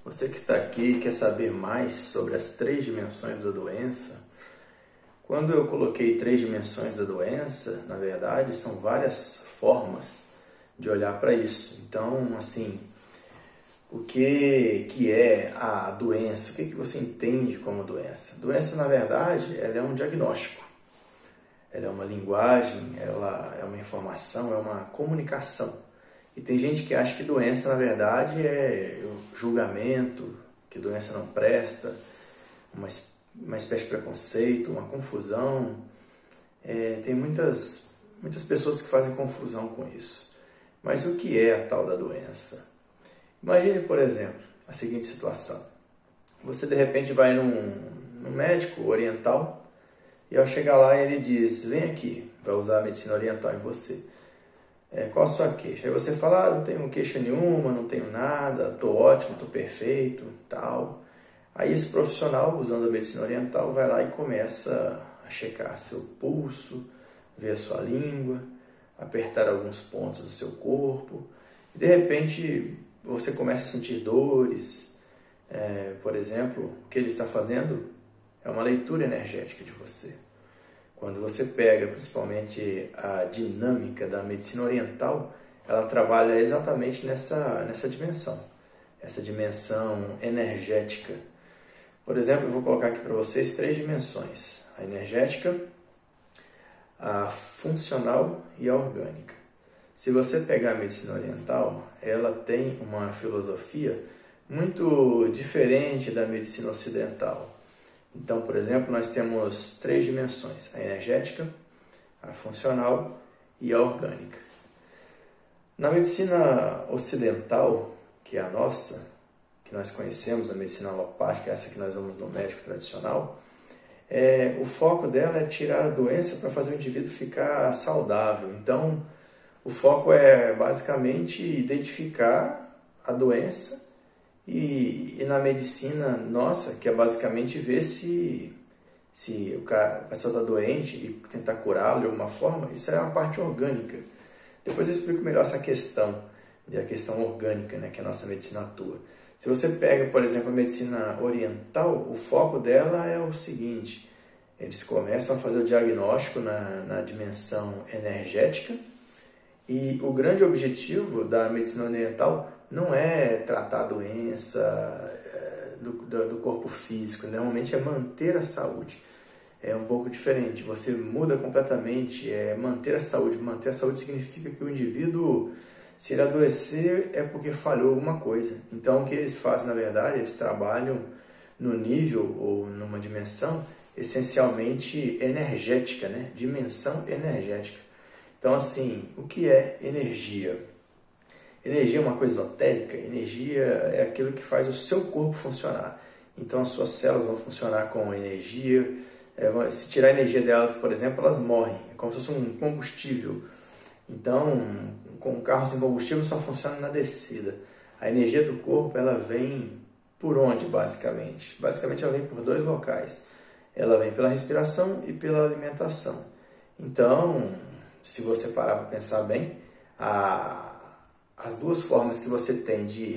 Você que está aqui quer saber mais sobre as 3 dimensões da doença? Quando eu coloquei 3 dimensões da doença, na verdade, são várias formas de olhar para isso. Então, assim, o que é a doença? O que você entende como doença? Doença, na verdade, ela é um diagnóstico. Ela é uma linguagem, ela é uma informação, é uma comunicação. E tem gente que acha que doença, na verdade, é o julgamento, que doença não presta, uma espécie de preconceito, uma confusão. Tem muitas pessoas que fazem confusão com isso. Mas o que é a tal da doença? Imagine, por exemplo, a seguinte situação. Você, de repente, vai num médico oriental e, ao chegar lá, ele diz, vem aqui, vai usar a medicina oriental em você. Qual a sua queixa? Aí você fala, não tenho queixa nenhuma, não tenho nada, estou ótimo, estou perfeito, tal. Aí esse profissional, usando a medicina oriental, vai lá e começa a checar seu pulso, ver a sua língua, apertar alguns pontos do seu corpo. E de repente você começa a sentir dores. Por exemplo, o que ele está fazendo é uma leitura energética de você. Quando você pega principalmente a dinâmica da medicina oriental, ela trabalha exatamente nessa dimensão, essa dimensão energética. Por exemplo, eu vou colocar aqui para vocês 3 dimensões: a energética, a funcional e a orgânica. Se você pegar a medicina oriental, ela tem uma filosofia muito diferente da medicina ocidental. Então, por exemplo, nós temos 3 dimensões: a energética, a funcional e a orgânica. Na medicina ocidental, que é a nossa, que nós conhecemos, a medicina alopática, essa que nós vamos no médico tradicional, o foco dela é tirar a doença para fazer o indivíduo ficar saudável. Então, o foco é basicamente identificar a doença e na medicina nossa, que é basicamente ver se a pessoa está doente e tentar curá-lo de alguma forma, isso é uma parte orgânica. Depois eu explico melhor essa questão, a questão orgânica, né, que a nossa medicina atua. Se você pega, por exemplo, a medicina oriental, o foco dela é o seguinte: eles começam a fazer o diagnóstico na dimensão energética, e o grande objetivo da medicina oriental não é tratar a doença do corpo físico, normalmente é manter a saúde. É um pouco diferente, você muda completamente, manter a saúde. Manter a saúde significa que o indivíduo, se ele adoecer, é porque falhou alguma coisa. Então, o que eles fazem, na verdade, eles trabalham no nível ou numa dimensão essencialmente energética, né? Dimensão energética. Então, assim, o que é energia? Energia é uma coisa esotérica. Energia é aquilo que faz o seu corpo funcionar. Então, as suas células vão funcionar com energia. Se tirar a energia delas, por exemplo, elas morrem. É como se fosse um combustível. Então, com um carro sem combustível só funciona na descida. A energia do corpo, ela vem por onde, basicamente? Basicamente, ela vem por 2 locais. Ela vem pela respiração e pela alimentação. Então, se você parar para pensar bem, as 2 formas que você tem de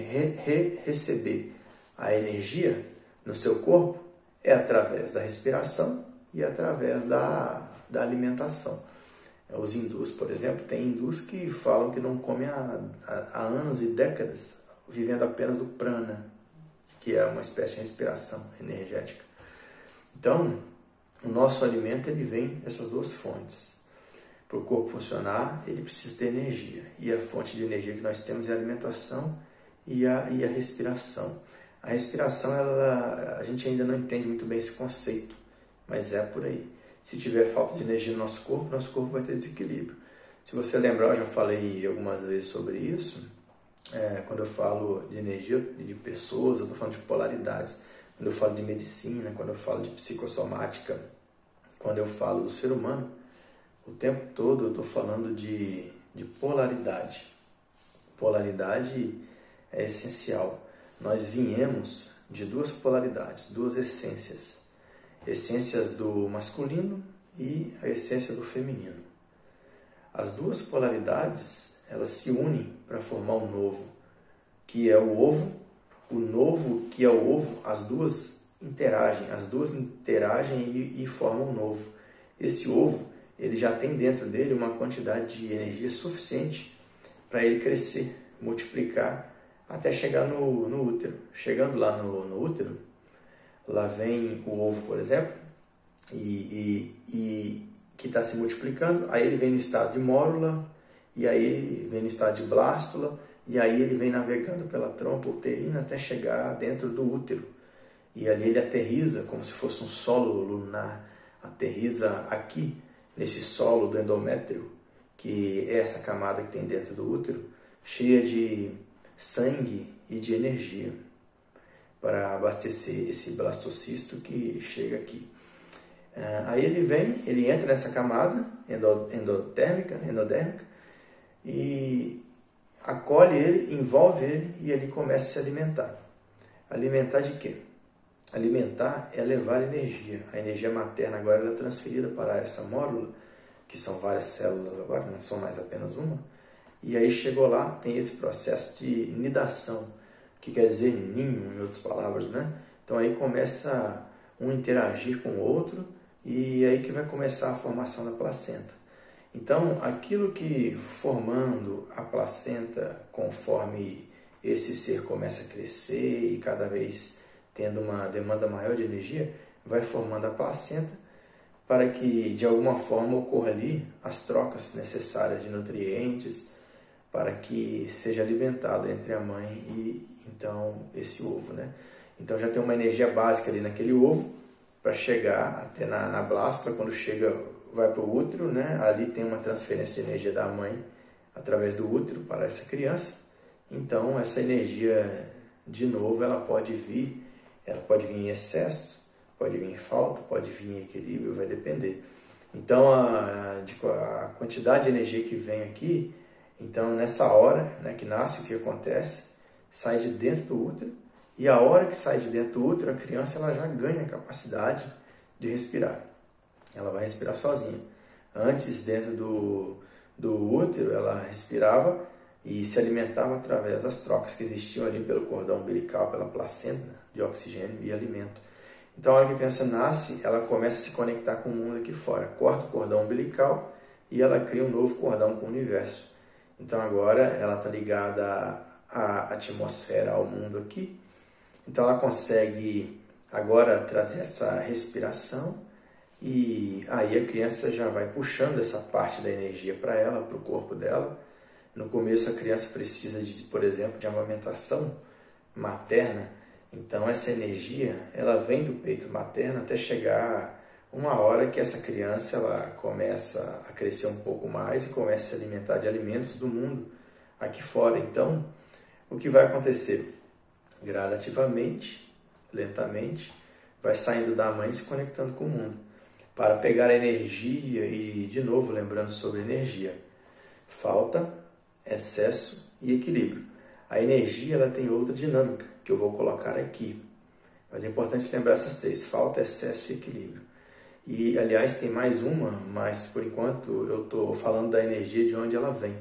receber a energia no seu corpo é através da respiração e através da alimentação. Os hindus, por exemplo, tem hindus que falam que não comem há anos e décadas, vivendo apenas o prana, que é uma espécie de respiração energética. Então, o nosso alimento ele vem dessas 2 fontes. Para o corpo funcionar, ele precisa ter energia. E a fonte de energia que nós temos é a alimentação e a respiração. A respiração, a gente ainda não entende muito bem esse conceito, mas é por aí. Se tiver falta de energia no nosso corpo vai ter desequilíbrio. Se você lembrar, eu já falei algumas vezes sobre isso. Quando eu falo de energia de pessoas, eu estou falando de polaridades. Quando eu falo de medicina, quando eu falo de psicossomática, quando eu falo do ser humano, o tempo todo eu estou falando de polaridade. Polaridade é essencial. Nós viemos de 2 polaridades, 2 essências. Essências do masculino e a essência do feminino. As 2 polaridades, elas se unem para formar um novo, que é o ovo o novo, que é o ovo, as duas interagem e formam um novo. Esse ovo, ele já tem dentro dele uma quantidade de energia suficiente para ele crescer, multiplicar, até chegar no útero. Chegando lá no útero, lá vem o ovo, por exemplo, e que está se multiplicando, aí ele vem no estado de mórula, e aí ele vem no estado de blástula, e aí ele vem navegando pela trompa uterina até chegar dentro do útero. E ali ele aterriza como se fosse um solo lunar, aterriza aqui, nesse solo do endométrio, que é essa camada que tem dentro do útero, cheia de sangue e de energia, para abastecer esse blastocisto que chega aqui. Aí ele entra nessa camada endodérmica, e acolhe ele, envolve ele, e ele começa a se alimentar. Alimentar de quê? Alimentar é levar energia. A energia materna agora ela é transferida para essa mórula, que são várias células agora, não são mais apenas uma. E aí chegou lá, tem esse processo de nidação, que quer dizer ninho, em outras palavras, né? Então aí começa um interagir com o outro, e aí que vai começar a formação da placenta. Então, aquilo que formando a placenta, conforme esse ser começa a crescer e cada vez tendo uma demanda maior de energia, vai formando a placenta para que de alguma forma ocorra ali as trocas necessárias de nutrientes para que seja alimentado entre a mãe e então esse ovo, né? Então já tem uma energia básica ali naquele ovo para chegar até na blástula. Quando chega, vai para o útero, né? Ali tem uma transferência de energia da mãe através do útero para essa criança. Então essa energia, de novo, ela pode vir em excesso, pode vir em falta, pode vir em equilíbrio, vai depender. Então a quantidade de energia que vem aqui, então nessa hora, né, que nasce, o que acontece? Sai de dentro do útero, e a hora que sai de dentro do útero, a criança ela já ganha a capacidade de respirar. Ela vai respirar sozinha. Antes, dentro do útero, ela respirava e se alimentava através das trocas que existiam ali pelo cordão umbilical, pela placenta de oxigênio e alimento. Então, a hora que a criança nasce, ela começa a se conectar com o mundo aqui fora. Corta o cordão umbilical e ela cria um novo cordão com o universo. Então, agora ela está ligada à atmosfera, ao mundo aqui. Então, ela consegue agora trazer essa respiração, e aí a criança já vai puxando essa parte da energia para ela, para o corpo dela. No começo, a criança precisa, por exemplo, de amamentação materna. Então, essa energia ela vem do peito materno até chegar uma hora que essa criança ela começa a crescer um pouco mais e começa a se alimentar de alimentos do mundo aqui fora. Então, o que vai acontecer? Gradativamente, lentamente, vai saindo da mãe e se conectando com o mundo, para pegar a energia. E, de novo, lembrando sobre energia: falta, excesso e equilíbrio. A energia ela tem outra dinâmica, que eu vou colocar aqui. Mas é importante lembrar essas três: falta, excesso e equilíbrio. E, aliás, tem mais uma, mas por enquanto eu estou falando da energia de onde ela vem.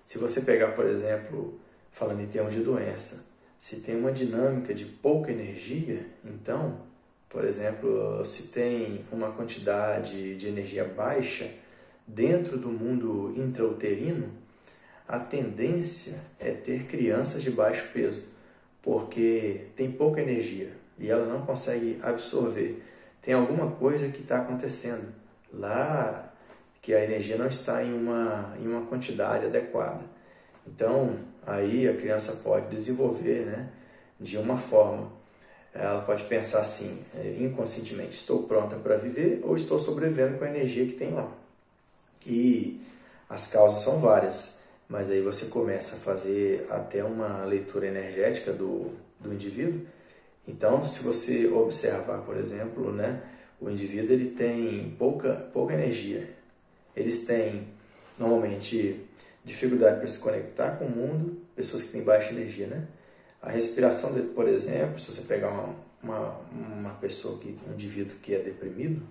Se você pegar, por exemplo, falando em termos de doença, se tem uma dinâmica de pouca energia, então, por exemplo, se tem uma quantidade de energia baixa dentro do mundo intrauterino, a tendência é ter crianças de baixo peso, porque tem pouca energia e ela não consegue absorver. Tem alguma coisa que está acontecendo lá, que a energia não está em uma quantidade adequada. Então, aí a criança pode desenvolver, né, de uma forma. Ela pode pensar assim, inconscientemente: estou pronta para viver ou estou sobrevivendo com a energia que tem lá? E as causas são várias, mas aí você começa a fazer até uma leitura energética do indivíduo. Então, se você observar, por exemplo, né, o indivíduo ele tem pouca energia. Eles têm, normalmente, dificuldade para se conectar com o mundo, pessoas que têm baixa energia, né? A respiração dele, por exemplo, se você pegar uma pessoa, um indivíduo que é deprimido,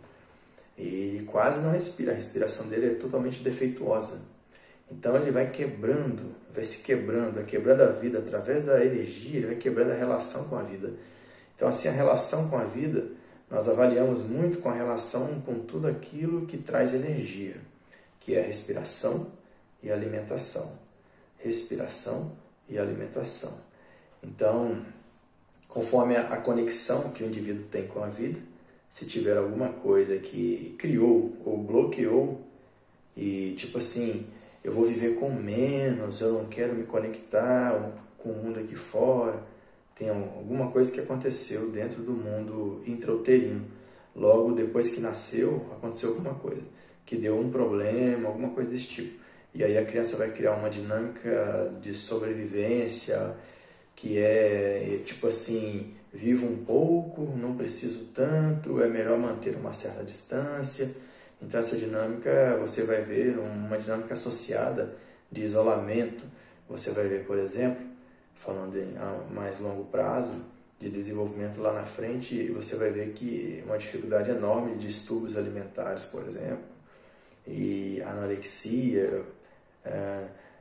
ele quase não respira, a respiração dele é totalmente defeituosa. Então ele vai quebrando, vai se quebrando, vai quebrando a vida através da energia, ele vai quebrando a relação com a vida. Então assim, a relação com a vida, nós avaliamos muito com a relação com tudo aquilo que traz energia, que é a respiração e a alimentação. Respiração e alimentação. Então, conforme a conexão que o indivíduo tem com a vida, se tiver alguma coisa que criou ou bloqueou, e tipo assim, eu vou viver com menos, eu não quero me conectar com o mundo aqui fora, tem alguma coisa que aconteceu dentro do mundo intrauterino. Logo depois que nasceu, aconteceu alguma coisa, que deu um problema, alguma coisa desse tipo. E aí a criança vai criar uma dinâmica de sobrevivência, que é tipo assim, vivo um pouco, não preciso tanto, é melhor manter uma certa distância. Então essa dinâmica, você vai ver uma dinâmica associada de isolamento. Você vai ver, por exemplo, falando em mais longo prazo, de desenvolvimento lá na frente, você vai ver que uma dificuldade enorme de distúrbios alimentares, por exemplo, e anorexia,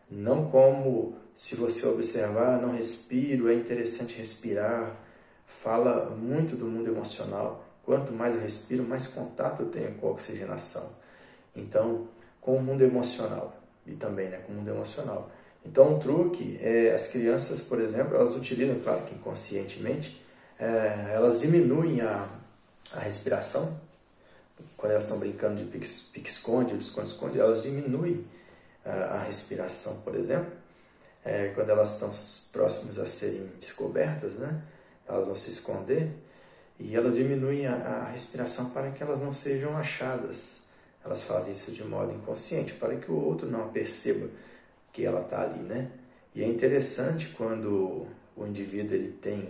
não como, se você observar, não respiro, é interessante respirar, fala muito do mundo emocional. Quanto mais eu respiro, mais contato eu tenho com a oxigenação. Então, com o mundo emocional, e também com o mundo emocional. Então, um truque é, as crianças, por exemplo, elas utilizam, claro que inconscientemente, elas diminuem a respiração. Quando elas estão brincando de pique-esconde ou de esconde-esconde, elas diminuem a respiração, por exemplo. Quando elas estão próximas a serem descobertas, né? Elas vão se esconder e elas diminuem a respiração para que elas não sejam achadas. Elas fazem isso de modo inconsciente, para que o outro não perceba que ela está ali, né? E é interessante quando o indivíduo ele tem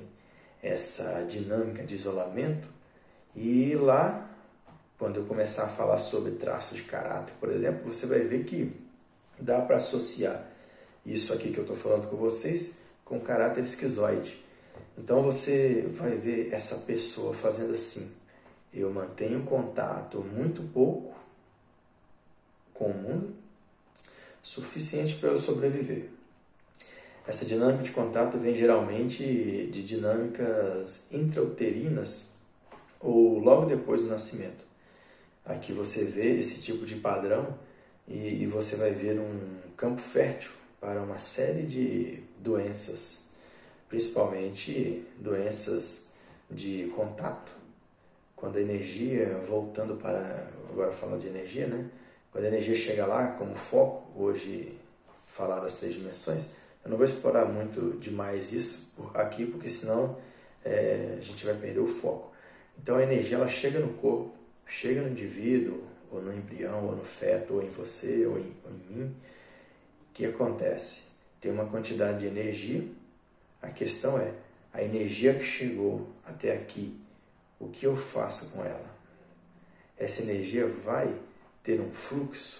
essa dinâmica de isolamento, e lá, quando eu começar a falar sobre traços de caráter, por exemplo, você vai ver que dá para associar isso aqui que eu estou falando com vocês com caráter esquizoide. Então você vai ver essa pessoa fazendo assim: eu mantenho contato muito pouco com o mundo, suficiente para eu sobreviver. Essa dinâmica de contato vem geralmente de dinâmicas intrauterinas ou logo depois do nascimento. Aqui você vê esse tipo de padrão e você vai ver um campo fértil para uma série de doenças, principalmente doenças de contato, quando a energia, voltando para, agora falando de energia, né? Quando a energia chega lá como foco, hoje falar das 3 dimensões, eu não vou explorar muito demais isso aqui, porque senão a gente vai perder o foco. Então a energia ela chega no corpo, chega no indivíduo, ou no embrião, ou no feto, ou em você, ou em mim. O que acontece? Tem uma quantidade de energia, a questão é, a energia que chegou até aqui, o que eu faço com ela? Essa energia vai ter um fluxo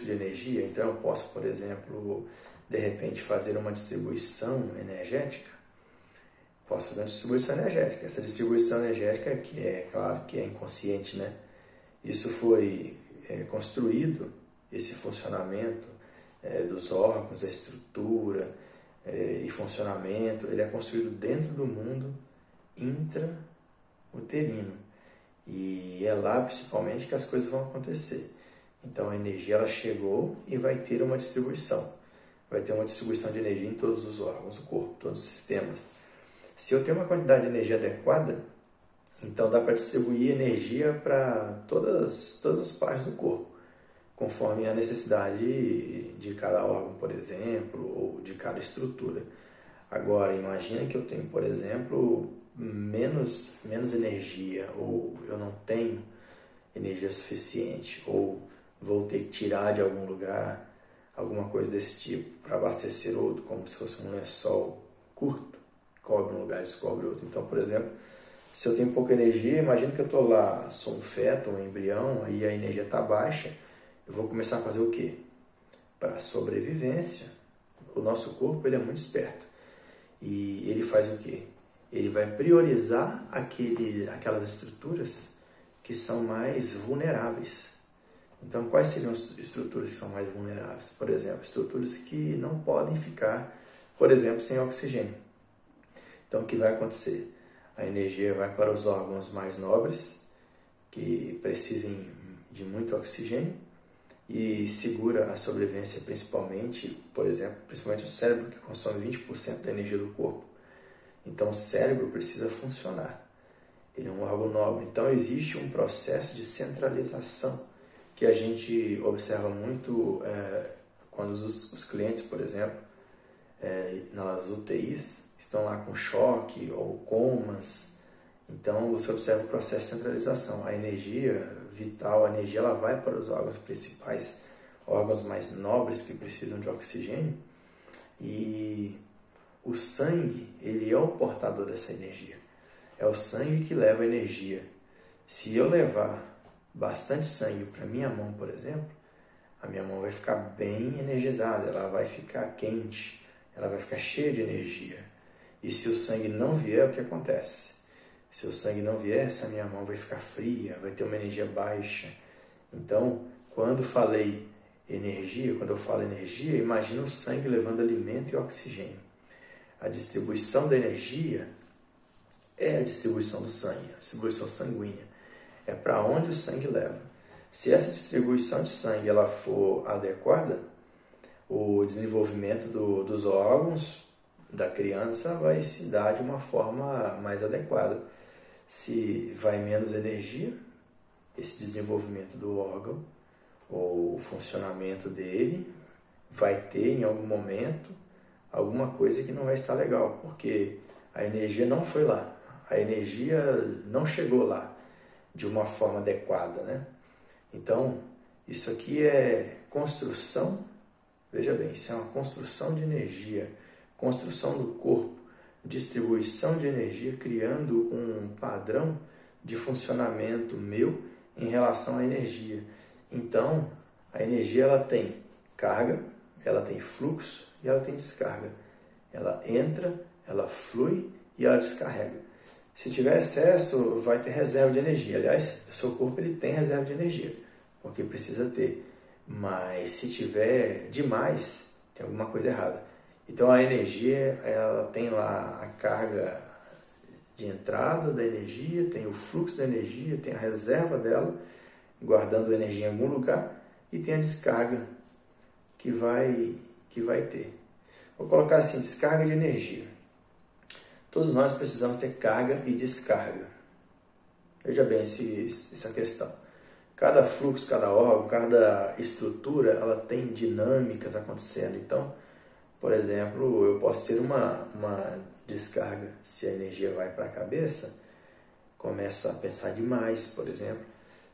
de energia, então eu posso, por exemplo, de repente fazer uma distribuição energética. Posso fazer uma distribuição energética. Essa distribuição energética, que é claro que é inconsciente, né? Isso foi construído, esse funcionamento dos órgãos, a estrutura e funcionamento, ele é construído dentro do mundo intrauterino. E é lá, principalmente, que as coisas vão acontecer. Então, a energia ela chegou e vai ter uma distribuição. Vai ter uma distribuição de energia em todos os órgãos do corpo, todos os sistemas. Se eu tenho uma quantidade de energia adequada, então dá para distribuir energia para todas as partes do corpo, conforme a necessidade de cada órgão, por exemplo, ou de cada estrutura. Agora, imagina que eu tenho, por exemplo, menos energia, ou eu não tenho energia suficiente, ou vou ter que tirar de algum lugar, alguma coisa desse tipo, para abastecer outro, como se fosse um lençol curto, cobre um lugar e descobre outro. Então, por exemplo, se eu tenho pouca energia, imagina que eu estou lá, sou um feto, um embrião, aí a energia está baixa, eu vou começar a fazer o quê? Para sobrevivência. O nosso corpo ele é muito esperto. E ele faz o quê? Ele vai priorizar aquelas estruturas que são mais vulneráveis. Então, quais seriam as estruturas que são mais vulneráveis? Por exemplo, estruturas que não podem ficar, por exemplo, sem oxigênio. Então, o que vai acontecer? A energia vai para os órgãos mais nobres, que precisem de muito oxigênio, e segura a sobrevivência principalmente, por exemplo, principalmente o cérebro, que consome 20% da energia do corpo. Então, o cérebro precisa funcionar. Ele é um órgão nobre. Então, existe um processo de centralização que a gente observa muito quando os clientes, por exemplo, nas UTIs, estão lá com choque ou comas. Então, você observa o processo de centralização. A energia vital, a energia, ela vai para os órgãos principais, órgãos mais nobres que precisam de oxigênio. E o sangue, ele é o portador dessa energia. É o sangue que leva a energia. Se eu levar bastante sangue para minha mão, por exemplo, a minha mão vai ficar bem energizada, ela vai ficar quente, ela vai ficar cheia de energia. E se o sangue não vier, o que acontece? Se o sangue não vier, essa minha mão vai ficar fria, vai ter uma energia baixa. Então, quando eu falo energia, imagina o sangue levando alimento e oxigênio. A distribuição da energia é a distribuição do sangue, a distribuição sanguínea. É para onde o sangue leva. Se essa distribuição de sangue ela for adequada, o desenvolvimento dos órgãos da criança vai se dar de uma forma mais adequada. Se vai menos energia, esse desenvolvimento do órgão, ou o funcionamento dele, vai ter em algum momento alguma coisa que não vai estar legal, porque a energia não foi lá, a energia não chegou lá de uma forma adequada, né? Então, isso aqui é construção, veja bem, isso é uma construção de energia, construção do corpo, distribuição de energia, criando um padrão de funcionamento meu em relação à energia. Então, a energia ela tem carga, ela tem fluxo e ela tem descarga. Ela entra, ela flui e ela descarrega. Se tiver excesso, vai ter reserva de energia. Aliás, o seu corpo ele tem reserva de energia, porque precisa ter. Mas se tiver demais, tem alguma coisa errada. Então a energia, ela tem lá a carga de entrada da energia, tem o fluxo da energia, tem a reserva dela, guardando energia em algum lugar, e tem a descarga que vai ter. Vou colocar assim, descarga de energia. Todos nós precisamos ter carga e descarga. Veja bem essa questão. Cada fluxo, cada órgão, cada estrutura, ela tem dinâmicas acontecendo. Então, por exemplo, eu posso ter uma descarga. Se a energia vai para a cabeça, começo a pensar demais, por exemplo.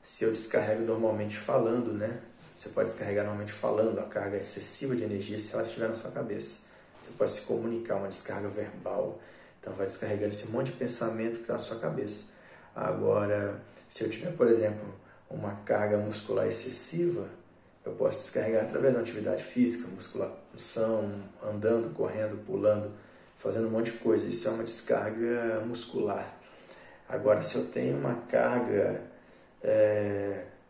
Se eu descarrego normalmente falando, né? Você pode descarregar normalmente falando, a carga excessiva de energia se ela estiver na sua cabeça. Você pode se comunicar, uma descarga verbal. Então vai descarregando esse monte de pensamento que está na sua cabeça. Agora, se eu tiver, por exemplo, uma carga muscular excessiva, eu posso descarregar através da atividade física, musculação, andando, correndo, pulando, fazendo um monte de coisa. Isso é uma descarga muscular. Agora, se eu tenho uma carga,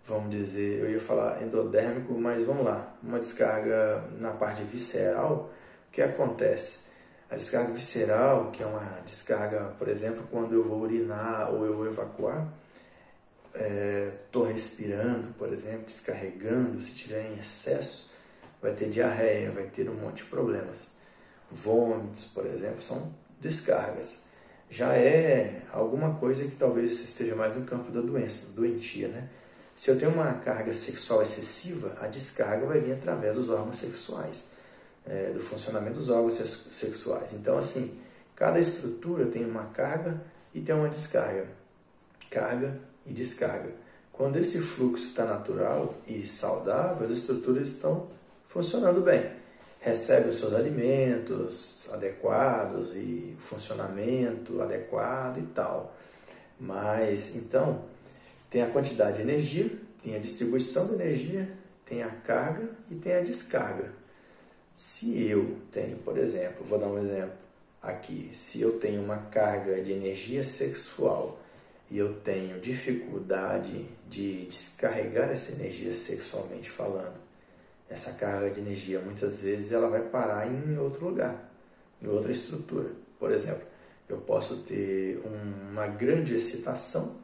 vamos dizer, eu ia falar endodérmico, mas vamos lá, uma descarga na parte visceral, o que acontece? A descarga visceral, que é uma descarga, por exemplo, quando eu vou urinar ou eu vou evacuar, estou respirando, por exemplo, descarregando, se tiver em excesso, vai ter diarreia, vai ter um monte de problemas. Vômitos, por exemplo, são descargas. Já é alguma coisa que talvez esteja mais no campo da doença, doentia, né? Se eu tenho uma carga sexual excessiva, a descarga vai vir através dos órgãos sexuais, do funcionamento dos órgãos sexuais. Então, assim, cada estrutura tem uma carga e tem uma descarga. Carga e descarga. Quando esse fluxo está natural e saudável, as estruturas estão funcionando bem. Recebem os seus alimentos adequados e funcionamento adequado e tal. Mas, então, tem a quantidade de energia, tem a distribuição da energia, tem a carga e tem a descarga. Se eu tenho, por exemplo, vou dar um exemplo aqui, se eu tenho uma carga de energia sexual e eu tenho dificuldade de descarregar essa energia sexualmente falando, essa carga de energia, muitas vezes ela vai parar em outro lugar, em outra estrutura. Por exemplo, eu posso ter uma grande excitação,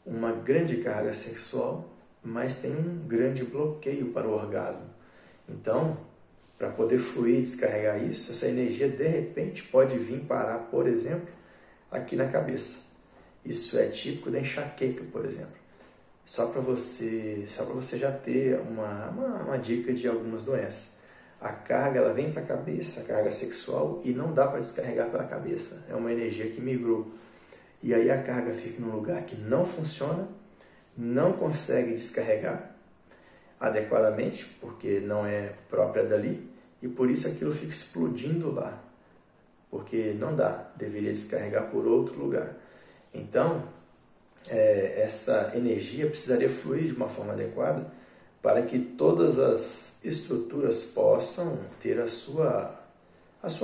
uma grande carga sexual, mas tem um grande bloqueio para o orgasmo. Então, para poder fluir e descarregar isso, essa energia de repente pode vir parar, por exemplo, aqui na cabeça. Isso é típico da enxaqueca, por exemplo. Só para você já ter uma dica de algumas doenças. A carga ela vem para a cabeça, a carga sexual, e não dá para descarregar pela cabeça. É uma energia que migrou. E aí a carga fica num lugar que não funciona, não consegue descarregar adequadamente, porque não é própria dali, e por isso aquilo fica explodindo lá, porque não dá, deveria descarregar por outro lugar. Então, essa energia precisaria fluir de uma forma adequada para que todas as estruturas possam ter a sua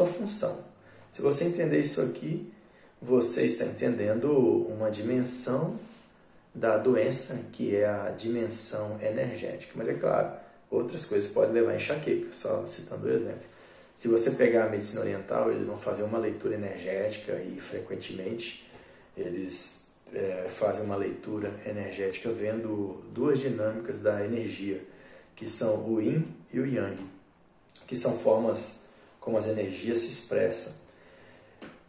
função. Se você entender isso aqui, você está entendendo uma dimensão da doença, que é a dimensão energética. Mas é claro, outras coisas podem levar a enxaqueca, só citando o exemplo. Se você pegar a medicina oriental, eles vão fazer uma leitura energética e frequentemente eles fazem uma leitura energética vendo duas dinâmicas da energia, que são o Yin e o Yang, que são formas como as energias se expressam.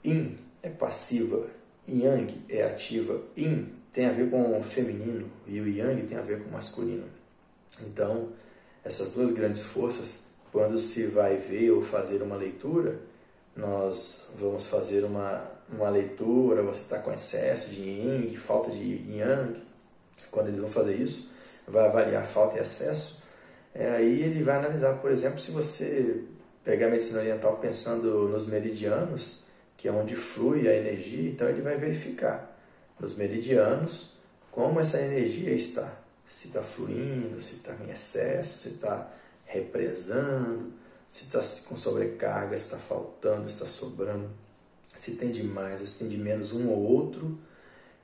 Yin é passiva, Yang é ativa. Yin tem a ver com o feminino e o Yang tem a ver com o masculino. Então, essas duas grandes forças, quando se vai ver ou fazer uma leitura, nós vamos fazer uma leitura, você está com excesso de Yin, falta de Yang. Quando eles vão fazer isso, vai avaliar falta e excesso. Aí ele vai analisar, por exemplo, se você pegar a medicina oriental pensando nos meridianos, que é onde flui a energia, então ele vai verificar nos meridianos como essa energia está. Se está fluindo, se está em excesso, se está represando, se está com sobrecarga, se está faltando, se está sobrando, se tem de mais ou se tem de menos um ou outro,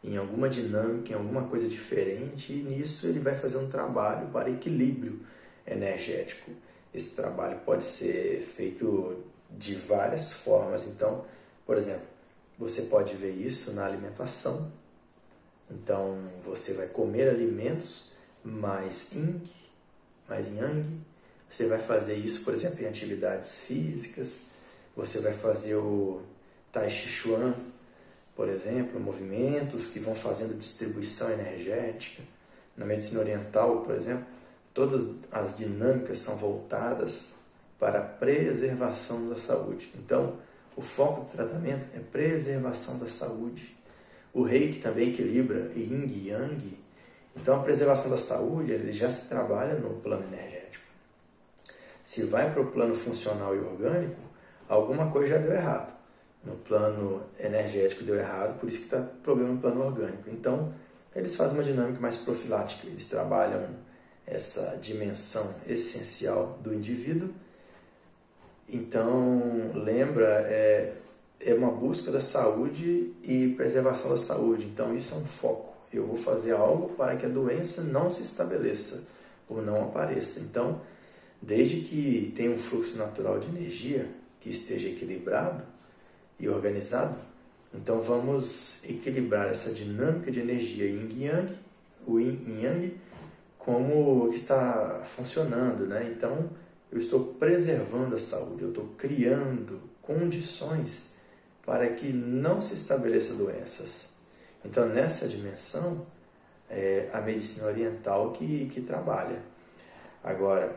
em alguma dinâmica, em alguma coisa diferente, e nisso ele vai fazer um trabalho para equilíbrio energético. Esse trabalho pode ser feito de várias formas. Então, por exemplo, você pode ver isso na alimentação. Então, você vai comer alimentos mais Yin, mais Yang. Você vai fazer isso, por exemplo, em atividades físicas. Você vai fazer o Tai Chi Chuan, por exemplo, movimentos que vão fazendo distribuição energética. Na medicina oriental, por exemplo, todas as dinâmicas são voltadas para a preservação da saúde. Então, o foco do tratamento é preservação da saúde. O Reiki também equilibra Yin e Yang. Então, a preservação da saúde ele já se trabalha no plano energético. Se vai para o plano funcional e orgânico, alguma coisa já deu errado. No plano energético deu errado, por isso que está problema no plano orgânico. Então, eles fazem uma dinâmica mais profilática. Eles trabalham essa dimensão essencial do indivíduo. Então, lembra, é uma busca da saúde e preservação da saúde. Então, isso é um foco. Eu vou fazer algo para que a doença não se estabeleça ou não apareça. Então, desde que tenha um fluxo natural de energia que esteja equilibrado e organizado, então vamos equilibrar essa dinâmica de energia Yin e Yang, o Yin e Yang, como está funcionando, né? Então, eu estou preservando a saúde, eu estou criando condições para que não se estabeleçam doenças. Então, nessa dimensão, é a medicina oriental que trabalha. Agora,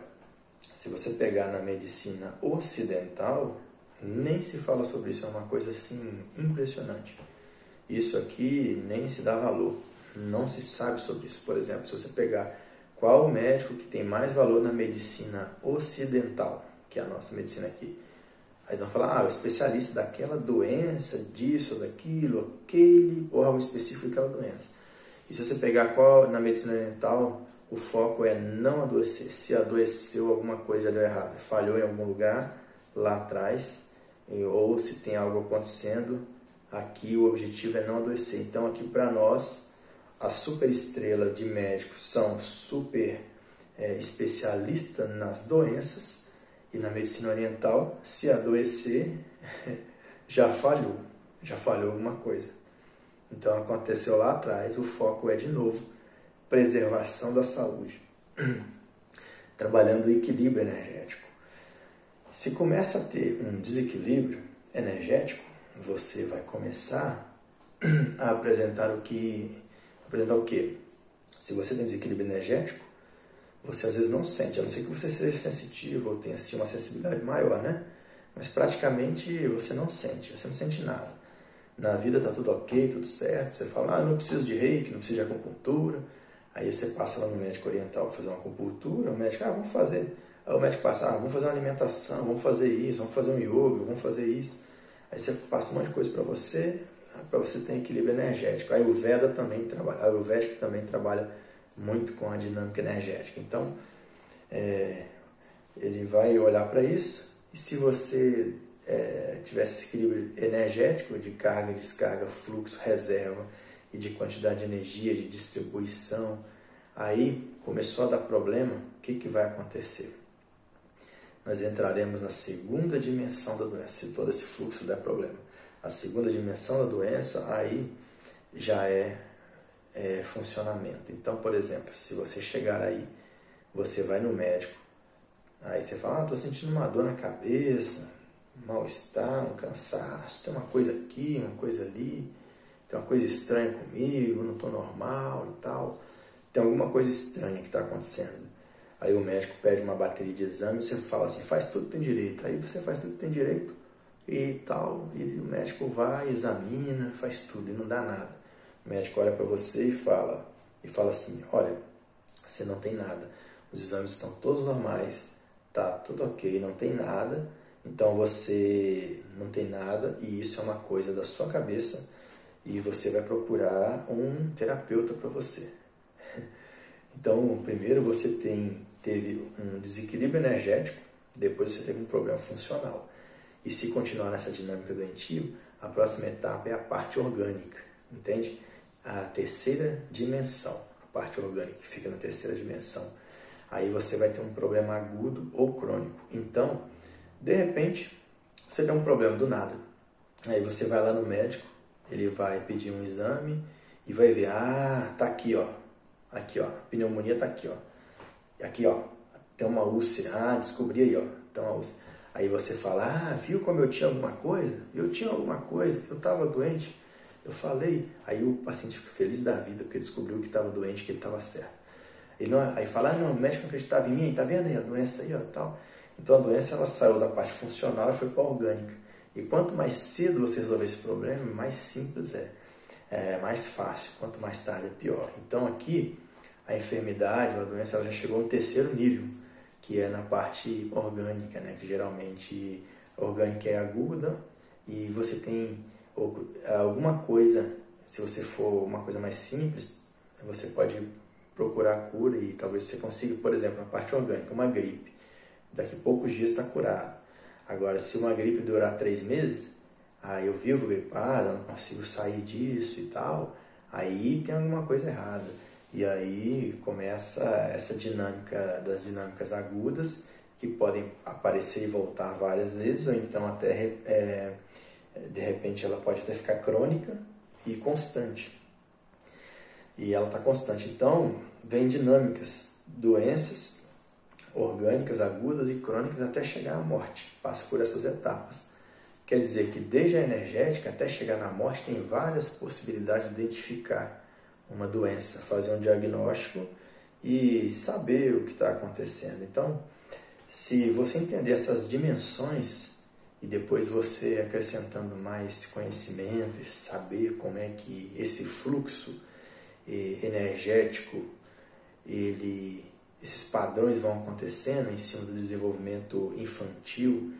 se você pegar na medicina ocidental, nem se fala sobre isso, é uma coisa assim impressionante. Isso aqui nem se dá valor, não se sabe sobre isso. Por exemplo, se você pegar qual o médico que tem mais valor na medicina ocidental, que é a nossa medicina aqui, aí vão falar, o especialista daquela doença, disso, daquilo, aquele órgão específico daquela doença. E se você pegar qual na medicina oriental, o foco é não adoecer. Se adoeceu, alguma coisa já deu errado, falhou em algum lugar lá atrás, ou se tem algo acontecendo Aqui o objetivo é não adoecer. Então aqui para nós, a superestrela de médicos são super especialistas nas doenças, e na medicina oriental, se adoecer, já falhou alguma coisa. Então aconteceu lá atrás, o foco é de novo preservação da saúde, trabalhando o equilíbrio energético. Se começa a ter um desequilíbrio energético, você vai começar a apresentar o quê? Se você tem desequilíbrio energético, você às vezes não sente, a não ser que você seja sensitivo ou tenha assim, uma sensibilidade maior, né? Mas praticamente você não sente nada. Na vida está tudo ok, tudo certo, você fala, eu não preciso de reiki, não preciso de acupuntura. Aí você passa lá no médico oriental para fazer uma acupuntura, o médico, vamos fazer. Aí o médico passa, vamos fazer uma alimentação, vamos fazer isso, vamos fazer um yoga, vamos fazer isso. Aí você passa um monte de coisa para você ter equilíbrio energético. Aí o Veda também trabalha, a Ayurvédica também trabalha muito com a dinâmica energética. Então, ele vai olhar para isso, e se você tivesse esse equilíbrio energético de carga, descarga, fluxo, reserva e de quantidade de energia, de distribuição, aí começou a dar problema, o que vai acontecer? Nós entraremos na segunda dimensão da doença, se todo esse fluxo der problema. A segunda dimensão da doença, aí já é funcionamento. Então, por exemplo, se você chegar aí, você vai no médico, aí você fala, estou sentindo uma dor na cabeça, um mal-estar, um cansaço, tem uma coisa aqui, uma coisa ali, tem uma coisa estranha comigo, não estou normal e tal, tem alguma coisa estranha que está acontecendo. Aí o médico pede uma bateria de exames, você fala assim, faz tudo que tem direito. Aí você faz tudo que tem direito e tal, e o médico vai, examina, faz tudo e não dá nada. O médico olha para você e fala assim, olha, você não tem nada, os exames estão todos normais, tá tudo ok, não tem nada, então você não tem nada e isso é uma coisa da sua cabeça e você vai procurar um terapeuta para você. Então, primeiro você teve um desequilíbrio energético, depois você teve um problema funcional. E se continuar nessa dinâmica doentio, a próxima etapa é a parte orgânica, entende? A terceira dimensão, a parte orgânica que fica na terceira dimensão. Aí você vai ter um problema agudo ou crônico. Então, de repente, você tem um problema do nada. Aí você vai lá no médico, ele vai pedir um exame e vai ver, tá aqui, ó. Aqui, ó, a pneumonia tá aqui, ó. Aqui, ó, tem uma úlcera. Descobri aí, ó, tem uma úlcera. Aí você fala, viu como eu tinha alguma coisa? Eu tinha alguma coisa, eu estava doente, eu falei. Aí o paciente fica feliz da vida, porque ele descobriu que estava doente, que ele estava certo. Aí fala, não, o médico não acreditava em mim, tá vendo aí a doença aí, ó, tal. Então a doença, ela saiu da parte funcional e foi para a orgânica. E quanto mais cedo você resolver esse problema, mais simples é mais fácil. Quanto mais tarde é pior. Então aqui, a enfermidade, a doença, ela já chegou ao terceiro nível, que é na parte orgânica, né? Que geralmente a orgânica é aguda e você tem alguma coisa, se você for uma coisa mais simples, você pode procurar cura e talvez você consiga, por exemplo, na parte orgânica, uma gripe. Daqui a poucos dias está curado. Agora, se uma gripe durar 3 meses, aí eu vivo gripado, não consigo sair disso e tal, aí tem alguma coisa errada. E aí começa essa dinâmica das dinâmicas agudas, que podem aparecer e voltar várias vezes, ou então até, de repente, ela pode até ficar crônica e constante. E ela está constante. Então, vem dinâmicas, doenças orgânicas, agudas e crônicas, até chegar à morte. Passa por essas etapas. Quer dizer que desde a energética até chegar na morte tem várias possibilidades de identificar uma doença, fazer um diagnóstico e saber o que está acontecendo. Então, se você entender essas dimensões e depois você acrescentando mais conhecimento e saber como é que esse fluxo energético, esses padrões vão acontecendo em cima do desenvolvimento infantil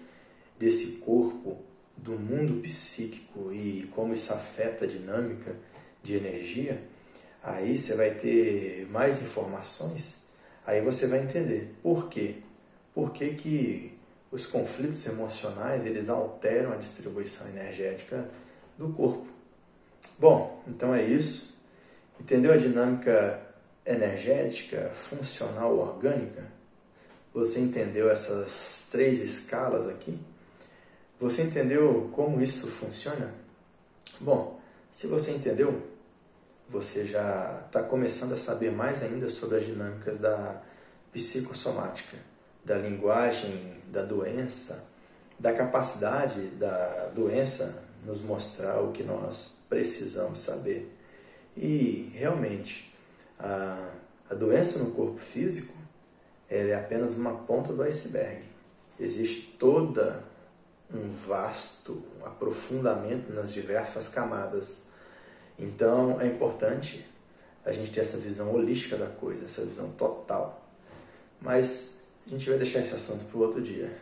desse corpo, do mundo psíquico e como isso afeta a dinâmica de energia, aí você vai ter mais informações, aí você vai entender por quê. Por que os conflitos emocionais eles alteram a distribuição energética do corpo. Bom, então é isso. Entendeu a dinâmica energética, funcional, orgânica? Você entendeu essas 3 escalas aqui? Você entendeu como isso funciona? Bom, se você entendeu, você já está começando a saber mais ainda sobre as dinâmicas da psicossomática, da linguagem da doença, da capacidade da doença nos mostrar o que nós precisamos saber. E, realmente, a doença no corpo físico ela é apenas uma ponta do iceberg. Existe toda um vasto aprofundamento nas diversas camadas. Então, é importante a gente ter essa visão holística da coisa, essa visão total. Mas a gente vai deixar esse assunto para o outro dia.